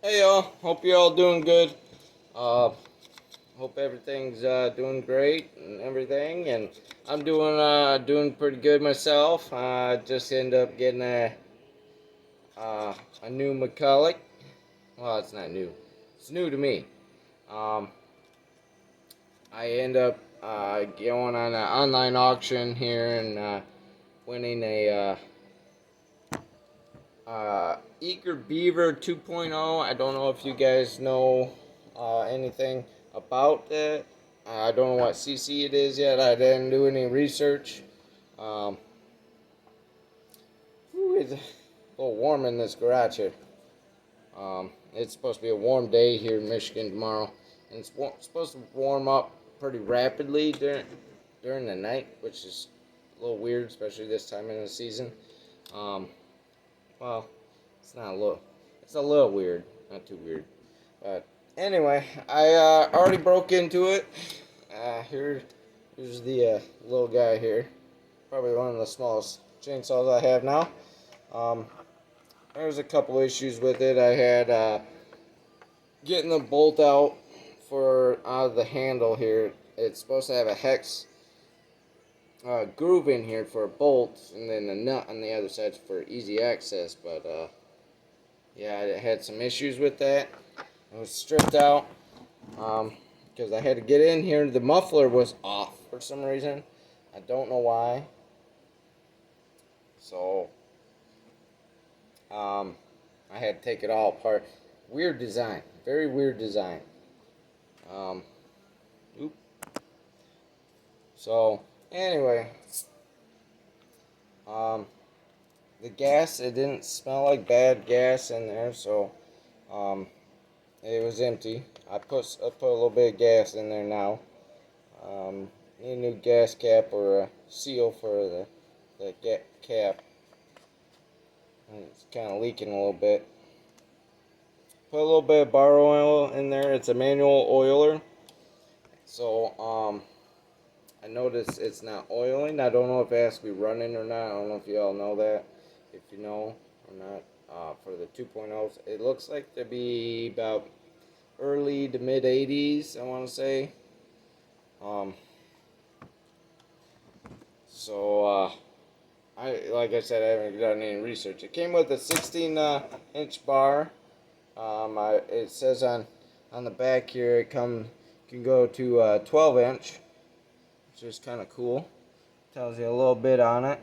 Hey y'all, hope you're all doing good. Uh, hope everything's doing great and everything, and I'm doing pretty good myself. Just ended up getting uh, a new McCulloch. Well, it's not new. It's new to me. Um, I end up going on an online auction here and winning a Eager Beaver 2.0. I don't know if you guys know anything about that. I don't know what CC it is yet. I didn't do any research. Um, it's a little warm in this garage here. It's supposed to be a warm day here in Michigan tomorrow, and it's supposed to warm up pretty rapidly during the night, which is a little weird, especially this time in the season. Um, well, it's not a little. It's a little weird, not too weird. But anyway, I already broke into it. Here's the little guy here. Probably one of the smallest chainsaws I have now. Um, there's a couple issues with it. I had getting the bolt out out of the handle here. It's supposed to have a hex groove in here for a bolt, and then a nut on the other side for easy access. But yeah, I had some issues with that. It was stripped out. Because I had to get in here. The muffler was off for some reason. I don't know why. So, I had to take it all apart. Weird design. Very weird design. Um, oop. So, anyway. Um, the gas, it didn't smell like bad gas in there, so, it was empty. I put a little bit of gas in there now. Need a new gas cap or a seal for the cap. It's kind of leaking a little bit. Put a little bit of bar oil in there. It's a manual oiler. So, I noticed it's not oiling. I don't know if it has to be running or not. I don't know if you all know that. If you know or not. For the 2.0s, it looks like to be about early to mid 80s, I want to say. Um, so, like I said, I haven't done any research. It came with a 16 inch bar. It says on the back here it can go to 12 inch, which is kind of cool. Tells you a little bit on it.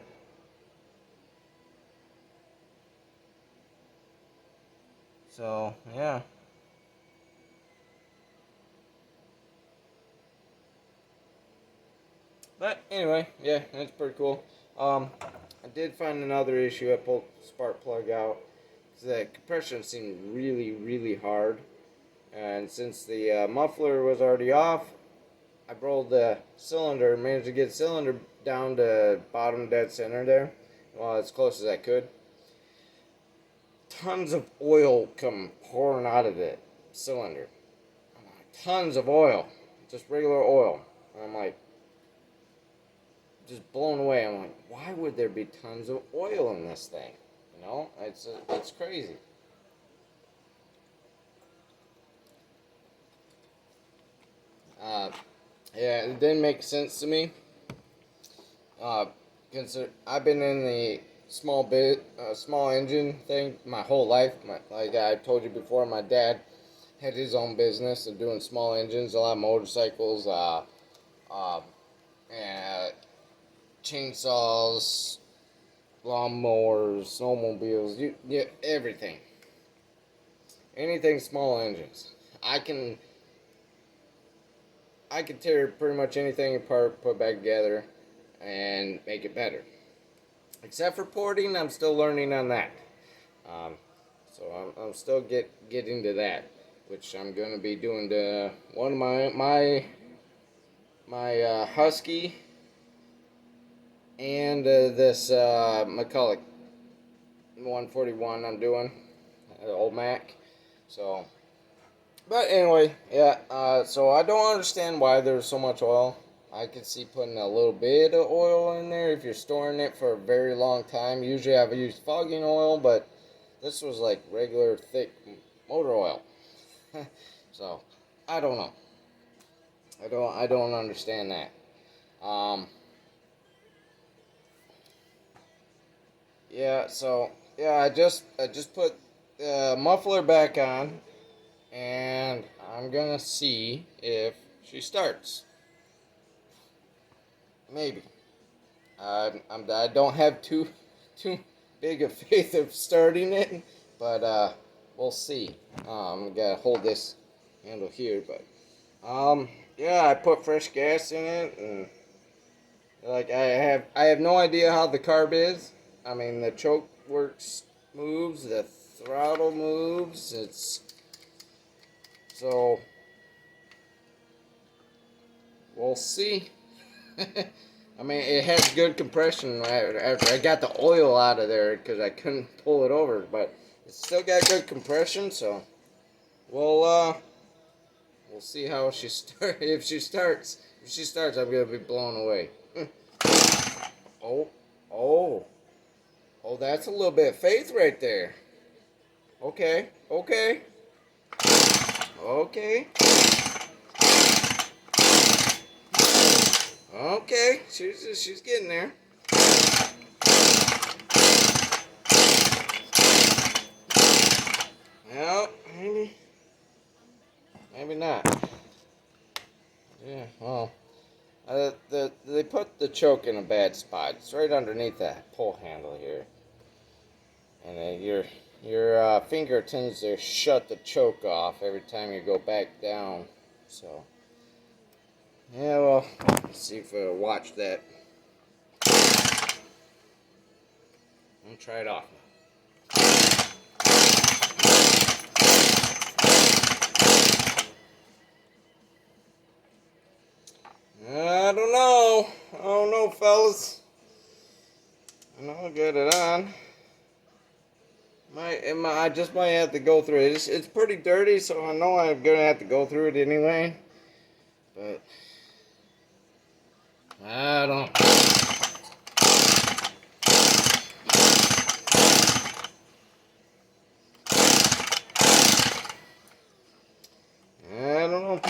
So yeah. But anyway, yeah, that's pretty cool. I did find another issue. I pulled the spark plug out. So that compression seemed really, really hard. And since the muffler was already off, I rolled the cylinder, managed to get the cylinder down to bottom dead center there, well, as close as I could. Tons of oil come pouring out of the cylinder. Tons of oil, just regular oil. And I'm like, just blown away. I'm like, why would there be tons of oil in this thing? You know, it's crazy. Uh, yeah, it didn't make sense to me. Uh, I've been in the small engine thing my whole life. Like I told you before, my dad had his own business of doing small engines, a lot of motorcycles, uh, and chainsaws, lawnmowers, snowmobiles, everything, anything small engines. I can I can tear pretty much anything apart, put back together, and make it better. Except for porting, I'm still learning on that. Um, so I'm still getting to that, which I'm gonna be doing to one of my Husky and this McCulloch 141 I'm doing, old Mac. So, but anyway, yeah. So I don't understand why there's so much oil. I could see putting a little bit of oil in there if you're storing it for a very long time. Usually I've used fogging oil, but this was like regular thick. motor oil. So I don't know. I don't understand that. Um, yeah. So yeah, I just put the muffler back on, and I'm gonna see if she starts. Maybe. I don't have too big a faith of starting it, but we'll see. Gotta hold this handle here, but yeah, I put fresh gas in it, and like I have no idea how the carb is. I mean, the choke works, moves, the throttle moves. It's so we'll see. I mean, it has good compression after I got the oil out of there because I couldn't pull it over, but it's still got good compression. So we'll we'll see how she start. If she starts, I'm gonna be blown away. Oh, oh, oh! That's a little bit of faith right there. Okay, okay, okay, okay. She's getting there. Well, maybe not. Yeah, well, they put the choke in a bad spot. It's right underneath that pull handle here, and your finger tends to shut the choke off every time you go back down. So yeah, well, let's see if we'll watch that. I'll try it off now. I don't know, fellas. I know I got it on. I just might have to go through it. It's pretty dirty, so I know I'm gonna have to go through it anyway. But I don't. I don't know.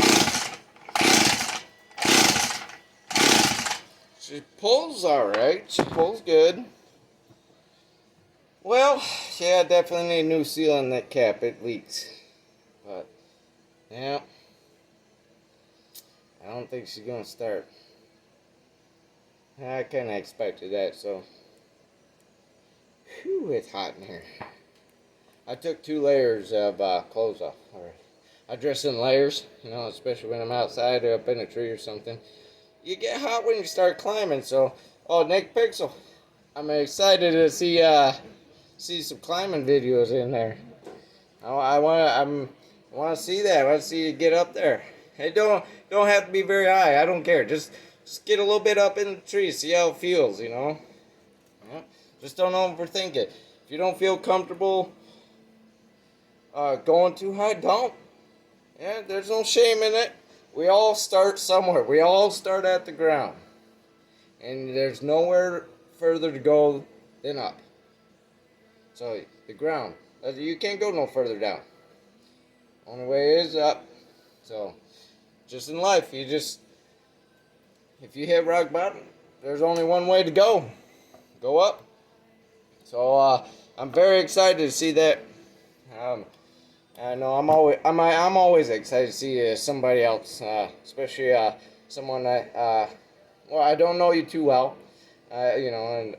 She pulls alright. She pulls good. Well, yeah, definitely need a new seal on that cap. It leaks. But, yeah. I don't think she's going to start. I kind of expected that, so. Whew, it's hot in here. I took 2 layers of clothes off already. I dress in layers, especially when I'm outside or up in a tree or something. You get hot when you start climbing, so. Oh, Nick Pixel. I'm excited to see some climbing videos in there. I want to see that. I want to see you get up there. Hey, don't have to be very high. I don't care. Just get a little bit up in the tree. See how it feels. Yeah. Just don't overthink it. If you don't feel comfortable going too high, don't. Yeah, there's no shame in it. We all start somewhere. We all start at the ground, and there's nowhere further to go than up. So the ground. You can't go no further down. Only way is up. So just in life, if you hit rock bottom, there's only one way to go. Go up. So I'm very excited to see that. I know I'm always excited to see somebody else, especially someone that well, I don't know you too well, and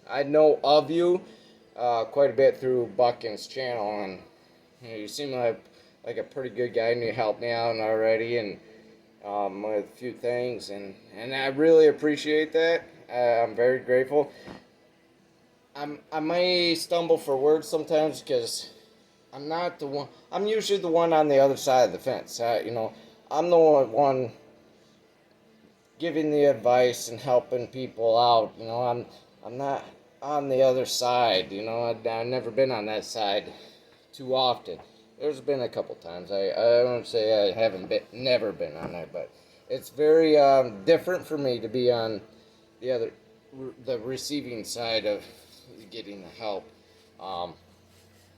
I know of you quite a bit through Buckin's channel, and you seem like a pretty good guy, and you helped me out already, and with a few things, and I really appreciate that. I'm very grateful. I may stumble for words sometimes because I'm not the one. I'm usually the one on the other side of the fence. I'm the one giving the advice and helping people out. I'm not on the other side. I've never been on that side too often. There's been a couple times. I don't say I haven't been, never been on there, but it's very different for me to be on the the receiving side of getting the help.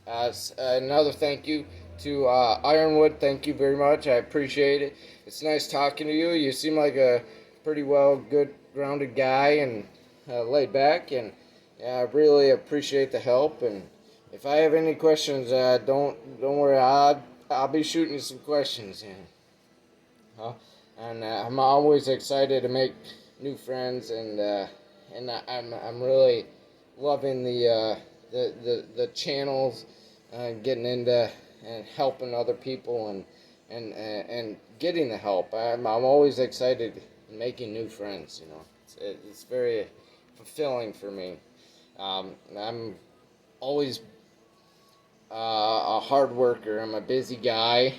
Another thank you to Ironwood. Thank you very much. I appreciate it. It's nice talking to you. You seem like a pretty well, good, grounded guy and laid back. And I really appreciate the help. And if I have any questions, don't worry. I'll be shooting you some questions. Huh? And I'm always excited to make new friends, I'm really loving the channels, getting into and helping other people and getting the help. I'm always excited making new friends. It's very fulfilling for me. I'm always a hard worker. I'm a busy guy.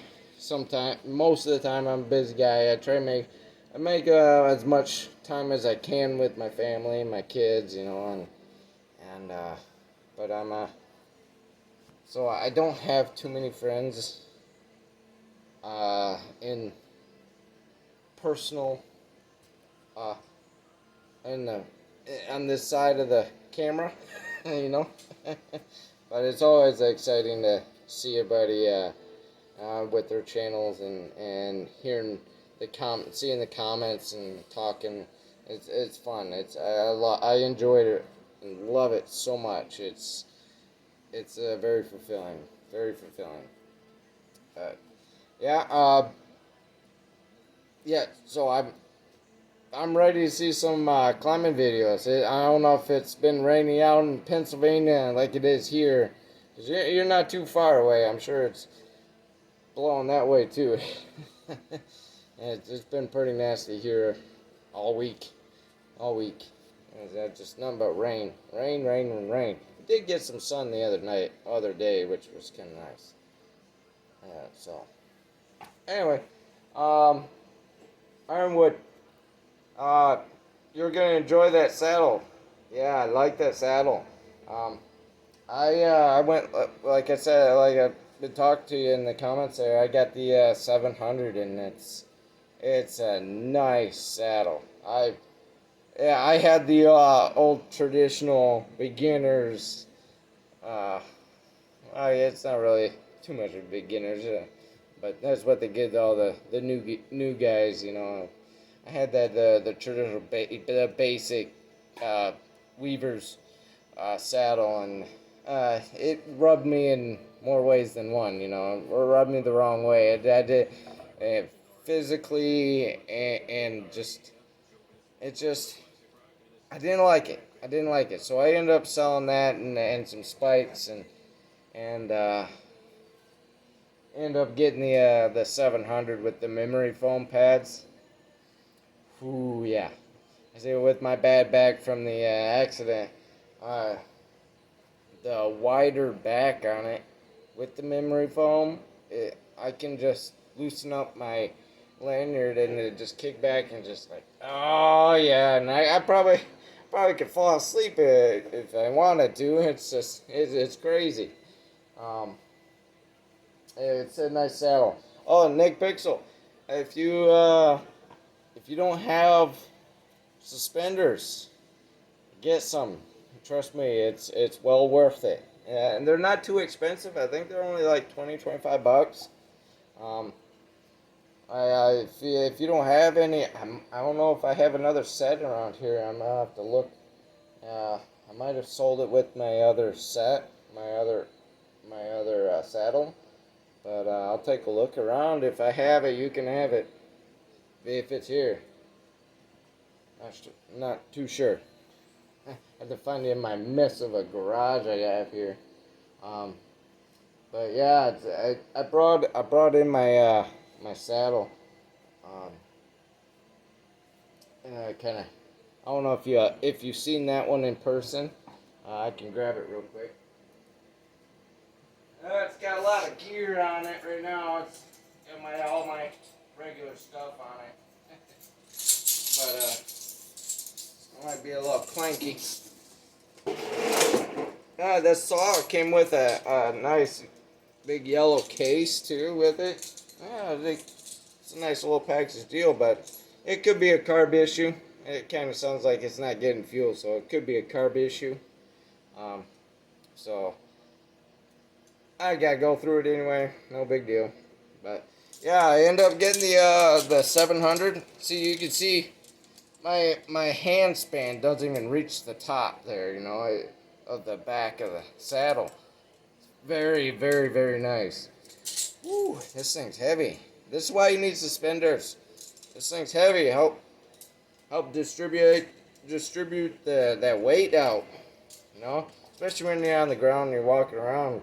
Most of the time, I'm a busy guy. I make as much time as I can with my family and my kids, and but so I don't have too many friends in personal, uh, in the on this side of the camera, you know. But it's always exciting to see everybody with their channels and hearing seeing the comments and talking. It's fun. I enjoyed it and love it so much. It's very fulfilling, very fulfilling. Uh, yeah, yeah. So I'm ready to see some climbing videos. I don't know if it's been raining out in Pennsylvania like it is here. 'Cause you're not too far away. I'm sure it's blowing that way too. It's been pretty nasty here all week. All week. It's just nothing but rain. Rain, rain, and rain. We did get some sun the other day, which was kind of nice. Yeah, so. Anyway, um, Ironwood, uh, you're gonna enjoy that saddle. Yeah, I like that saddle. Um, I went like I said, like I've been talking to you in the comments there. I got the 700, and it's a nice saddle. I had the old traditional beginners. Uh, it's not really too much of beginners, but that's what they give all the new guys. I had that the traditional the basic uh, weavers saddle, and it rubbed me in more ways than one. Or rubbed me the wrong way. I did physically and just it just I didn't like it. I didn't like it. So I ended up selling that and some spikes and ended up getting the 700 with the memory foam pads. Ooh yeah. I say with my bad back from the accident, uh, the wider back on it with the memory foam, I can just loosen up my lanyard and it just kick back and just like, oh yeah, and I probably could fall asleep if I wanted to. It's crazy. Um, it's a nice saddle. Oh, Nick Pixel, if you if you don't have suspenders, get some. Trust me, it's well worth it. And they're not too expensive. I think they're only like 20, 25 bucks. Um, if you don't have any, I don't know if I have another set around here. I'm gonna have to look. I might have sold it with my other set, my other saddle. But I'll take a look around. If I have it, you can have it. If it's here, not too sure. I have to find it in my mess of a garage I have here. Um, but yeah, I brought in my saddle. Um, and I kind of I don't know if you've seen that one in person. I can grab it real quick. It's got a lot of gear on it right now. It's got all my regular stuff on it. But it might be a little clanky. The saw came with a nice big yellow case too with it. It's a nice little package deal, but it could be a carb issue. It kind of sounds like it's not getting fuel, so it could be a carb issue. Um, so I gotta go through it anyway. No big deal. But yeah, I end up getting the 700. See, you can see my hand span doesn't even reach the top there. You know, of the back of the saddle. Very, very, very nice. Woo, this thing's heavy. This is why you need suspenders. This thing's heavy. Help distribute that weight out. You know, especially when you're on the ground and you're walking around,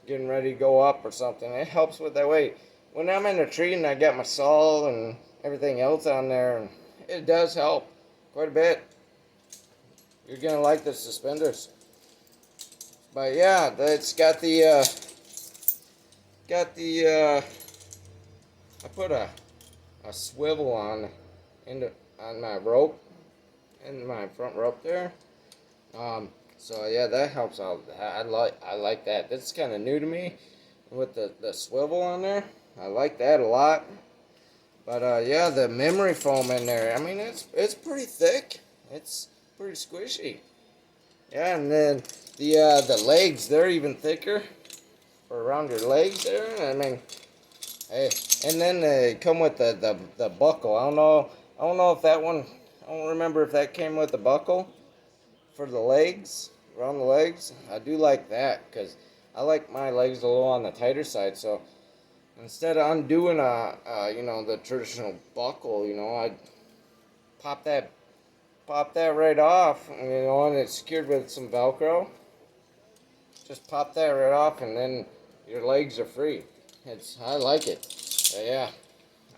getting ready to go up or something. It helps with that weight. When I'm in a tree and I got my saw and everything else on there, it does help quite a bit. You're gonna like the suspenders. But yeah, it's got the I put a swivel on my rope, in my front rope there. So yeah, that helps out. I like that. That's kind of new to me with the swivel on there. I like that a lot. But yeah, the memory foam in there. I mean, it's pretty thick. It's pretty squishy. Yeah, and then the legs, they're even thicker for around your legs there. I mean, hey, and then they come with the buckle. I don't know if that one. I don't remember if that came with the buckle for the legs, around the legs. I do like that because I like my legs a little on the tighter side. So instead of undoing the traditional buckle, I pop that right off, and it's secured with some Velcro. Just pop that right off, and then your legs are free. I like it. Yeah,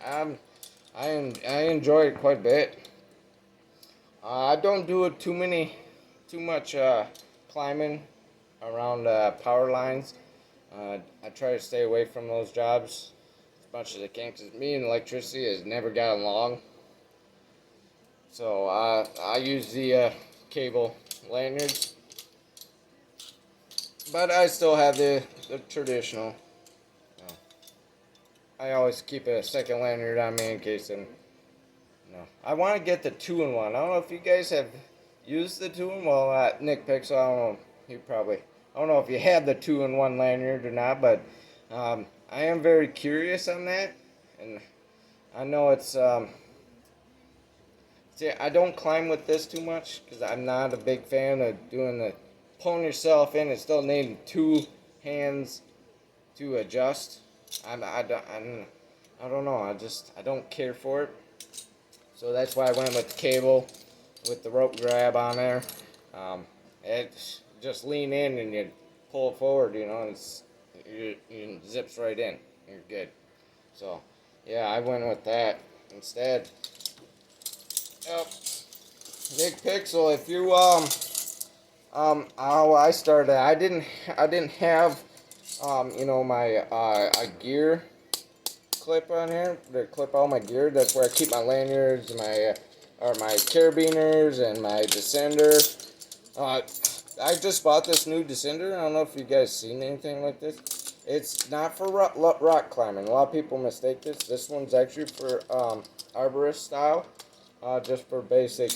I enjoy it quite a bit. I don't do it too much climbing around power lines. I try to stay away from those jobs as much as I can because me and electricity has never gotten along. So I use the cable lanyards, but I still have the traditional. I always keep a second lanyard on me in case I want to get the 2-in-1. I don't know if you guys have used the 2-in-1. Well, Nick Pixel, I don't know. I don't know if you have the 2-in-1 lanyard or not, but I am very curious on that. And I know it's, see, I don't climb with this too much because I'm not a big fan of pulling yourself in and still needing two hands to adjust. I don't know. I don't care for it. So that's why I went with the cable, with the rope grab on there. It's just lean in and you pull it forward, and it zips right in. You're good. So yeah, I went with that instead. Yep. Nick Pixel, if you how I started, I didn't have my a gear clip on here to clip all my gear. That's where I keep my lanyards, my carabiners, and my descender. I just bought this new descender. I don't know if you guys seen anything like this. It's not for rock climbing. A lot of people mistake this. This one's actually for arborist style, just for basic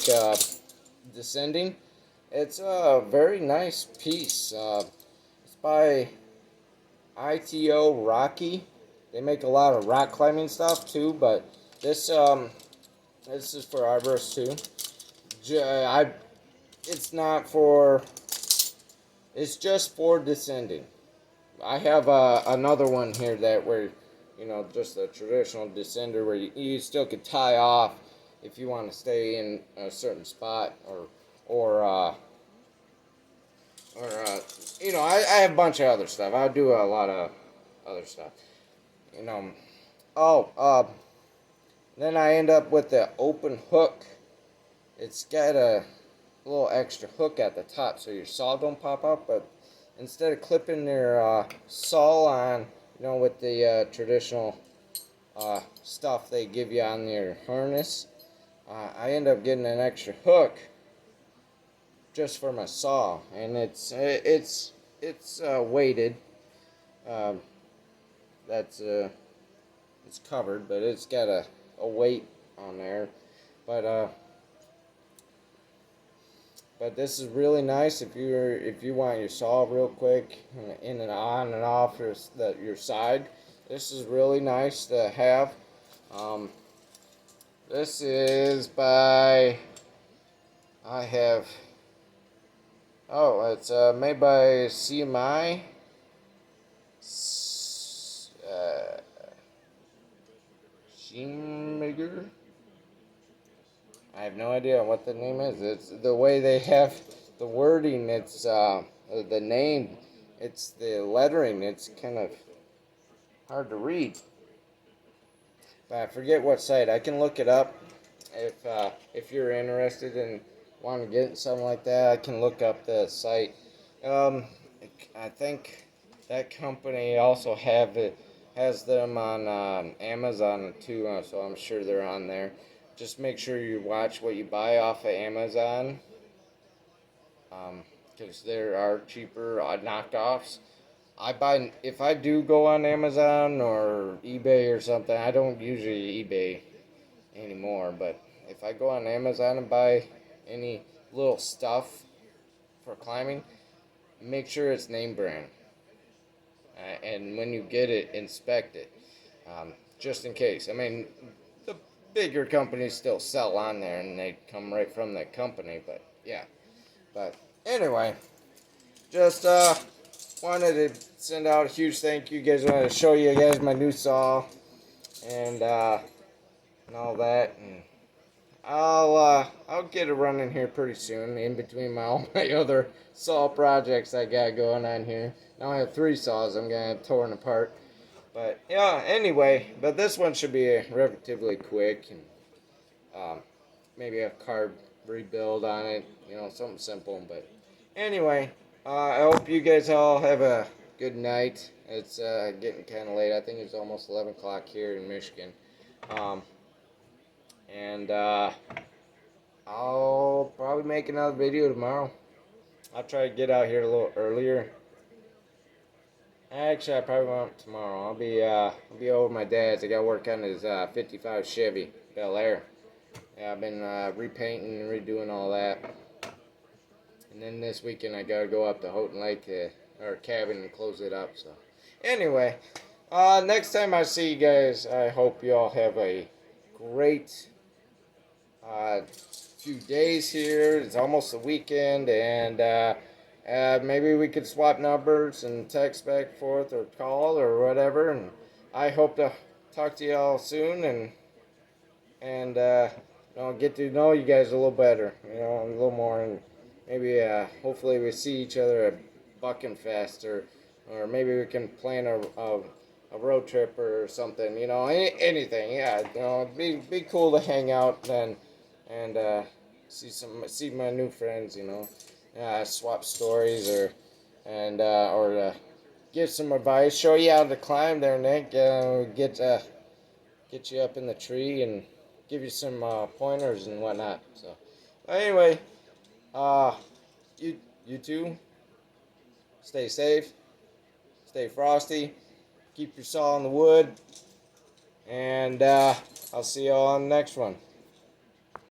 descending. It's a very nice piece. It's by ITO Rocky. They make a lot of rock climbing stuff too, but this is for arborists too. It's not for. It's just for descending. I have another one here just a traditional descender where you still could tie off if you want to stay in a certain spot or I have a bunch of other stuff. I do a lot of other stuff. Oh, then I end up with the open hook. It's got a little extra hook at the top so your saw don't pop out, but instead of clipping your saw on, with the traditional stuff they give you on your harness, I end up getting an extra hook just for my saw, and it's weighted. It's covered, but it's got a weight on there. But But this is really nice if you want your saw real quick in and on and off your side. This is really nice to have. Um, this is by I have it's made by CMI. Schemmager. I have no idea what the name is. It's the way they have the wording. It's the name. It's the lettering. It's kind of hard to read. But I forget what site. I can look it up if you're interested in wanting to get something like that. I can look up the site. Um, I think that company also has them on Amazon too, so I'm sure they're on there. Just make sure you watch what you buy off of Amazon, because there are cheaper knockoffs. I buy if I do go on Amazon or eBay or something. I don't usually eBay anymore, but if I go on Amazon and buy any little stuff for climbing, make sure it's name brand. And when you get it, inspect it, just in case. I mean, the bigger companies still sell on there, and they come right from that company. But yeah. But anyway, just wanted to send out a huge thank you. Guys, wanted to show you guys my new saw and all that, and I'll get it running here pretty soon. In between all my other saw projects I got going on here. Now I have 3 saws I'm gonna have torn apart. But yeah, anyway, but this one should be relatively quick, and maybe a carb rebuild on it, something simple. But anyway, I hope you guys all have a good night. It's getting kind of late. I think it's almost 11 o'clock here in Michigan. Um, and I'll probably make another video tomorrow. I'll try to get out here a little earlier. Actually, I probably won't tomorrow. I'll be over at my dad's. I got to work on his 55 Chevy Bel Air. Yeah, I've been repainting and redoing all that. And then this weekend I gotta go up to Houghton Lake to our cabin and close it up. So anyway, next time I see you guys, I hope you all have a great few days here. It's almost the weekend, and maybe we could swap numbers and text back and forth or call or whatever. And I hope to talk to you all soon, and get to know you guys a little better, a little more, and maybe hopefully we see each other at Buckenfest, or maybe we can plan a road trip or something, anything. Yeah, it'd be cool to hang out then, and see my new friends, swap stories or give some advice, show you how to climb there, Nick. Get you up in the tree and give you some pointers and whatnot. So anyway, uh, you too. Stay safe. Stay frosty. Keep your saw in the wood. And I'll see you all on the next one.